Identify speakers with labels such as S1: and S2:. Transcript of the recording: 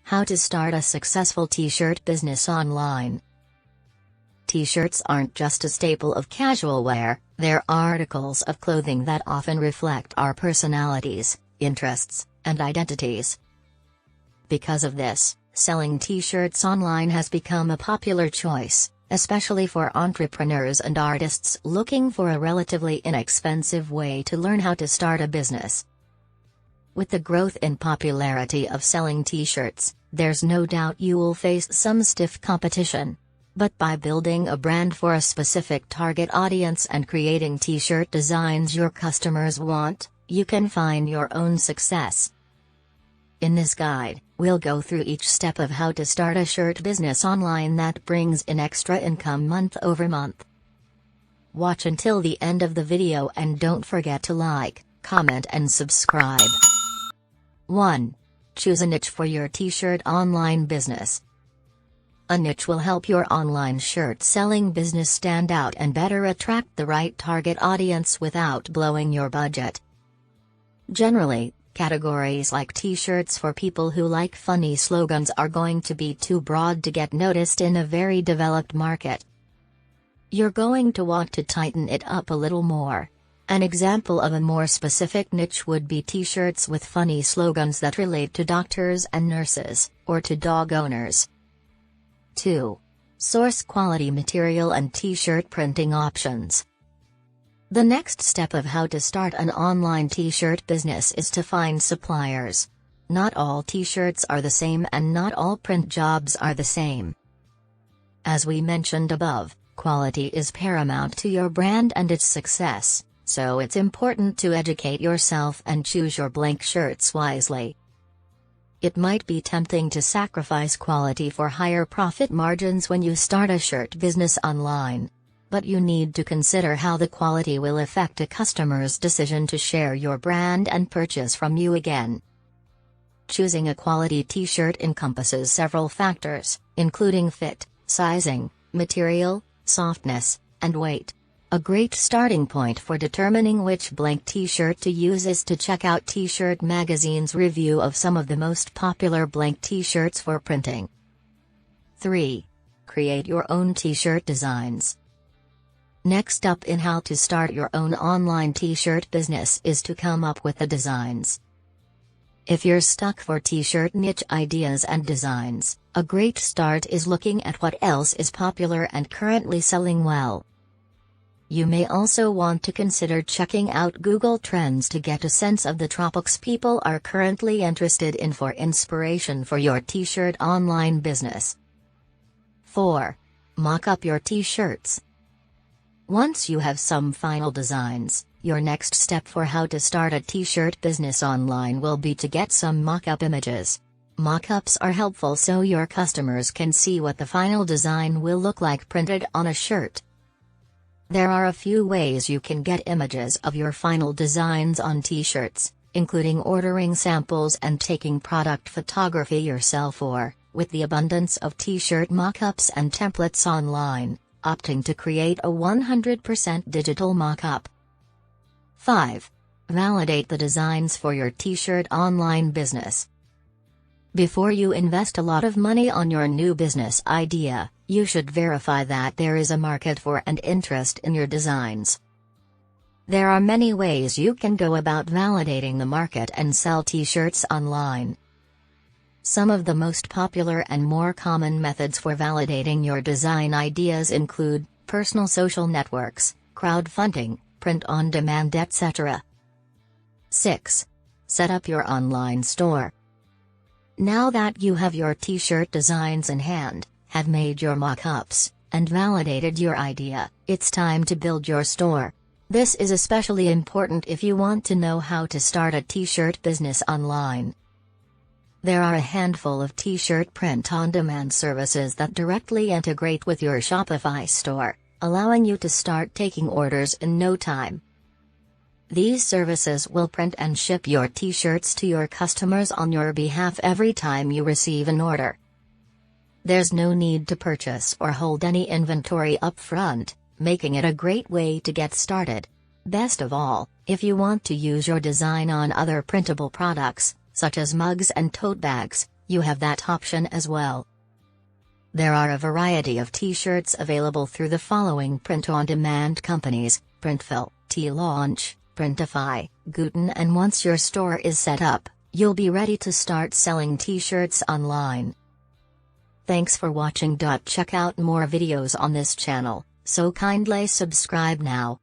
S1: How to start a successful t-shirt business online. T-shirts aren't just a staple of casual wear, they're articles of clothing that often reflect our personalities, interests, and identities. Because of this, selling t-shirts online has become a popular choice, especially for entrepreneurs and artists looking for a relatively inexpensive way to learn how to start a business. With the growth in popularity of selling t-shirts, there's no doubt you will face some stiff competition. But by building a brand for a specific target audience and creating t-shirt designs your customers want, you can find your own success. In this guide, we'll go through each step of how to start a shirt business online that brings in extra income month over month. Watch until the end of the video and don't forget to like, comment and subscribe. 1. Choose a niche for your t-shirt online business. A niche will help your online shirt selling business stand out and better attract the right target audience without blowing your budget. Generally, categories like t-shirts for people who like funny slogans are going to be too broad to get noticed in a very developed market. You're going to want to tighten it up a little more. An example of a more specific niche would be t-shirts with funny slogans that relate to doctors and nurses, or to dog owners. 2. Source quality material and t-shirt printing options. The next step of how to start an online t-shirt business is to find suppliers. Not all t-shirts are the same and not all print jobs are the same. As we mentioned above, quality is paramount to your brand and its success, so it's important to educate yourself and choose your blank shirts wisely. It might be tempting to sacrifice quality for higher profit margins when you start a shirt business online. But you need to consider how the quality will affect a customer's decision to share your brand and purchase from you again. Choosing a quality t-shirt encompasses several factors, including fit, sizing, material, softness, and weight. A great starting point for determining which blank t-shirt to use is to check out T-Shirt magazine's review of some of the most popular blank t-shirts for printing. 3. Create your own t-shirt designs. Next up in how to start your own online t-shirt business is to come up with the designs. If you're stuck for t-shirt niche ideas and designs, a great start is looking at what else is popular and currently selling well. You may also want to consider checking out Google Trends to get a sense of the topics people are currently interested in for inspiration for your t-shirt online business. 4. Mock up your t-shirts. Once you have some final designs, your next step for how to start a t-shirt business online will be to get some mock-up images. Mock-ups are helpful so your customers can see what the final design will look like printed on a shirt. There are a few ways you can get images of your final designs on t-shirts, including ordering samples and taking product photography yourself or, with the abundance of t-shirt mock-ups and templates online, opting to create a 100% digital mock-up. 5. Validate the designs for your t-shirt online business. Before you invest a lot of money on your new business idea, you should verify that there is a market for and interest in your designs. There are many ways you can go about validating the market and sell t-shirts online. Some of the most popular and more common methods for validating your design ideas include personal social networks, crowdfunding, print on demand, etc. 6. Set up your online store. Now that you have your t-shirt designs in hand, have made your mock-ups, and validated your idea, it's time to build your store. This is especially important if you want to know how to start a t-shirt business online. There are a handful of t-shirt print-on-demand services that directly integrate with your Shopify store, allowing you to start taking orders in no time. These services will print and ship your t-shirts to your customers on your behalf every time you receive an order. There's no need to purchase or hold any inventory upfront, making it a great way to get started. Best of all, if you want to use your design on other printable products, such as mugs and tote bags, you have that option as well. There are a variety of T-shirts available through the following print-on-demand companies: Printful, T-Launch, Printify, Guten, and once your store is set up, you'll be ready to start selling T-shirts online. Thanks for watching. Check out more videos on this channel, so kindly subscribe now.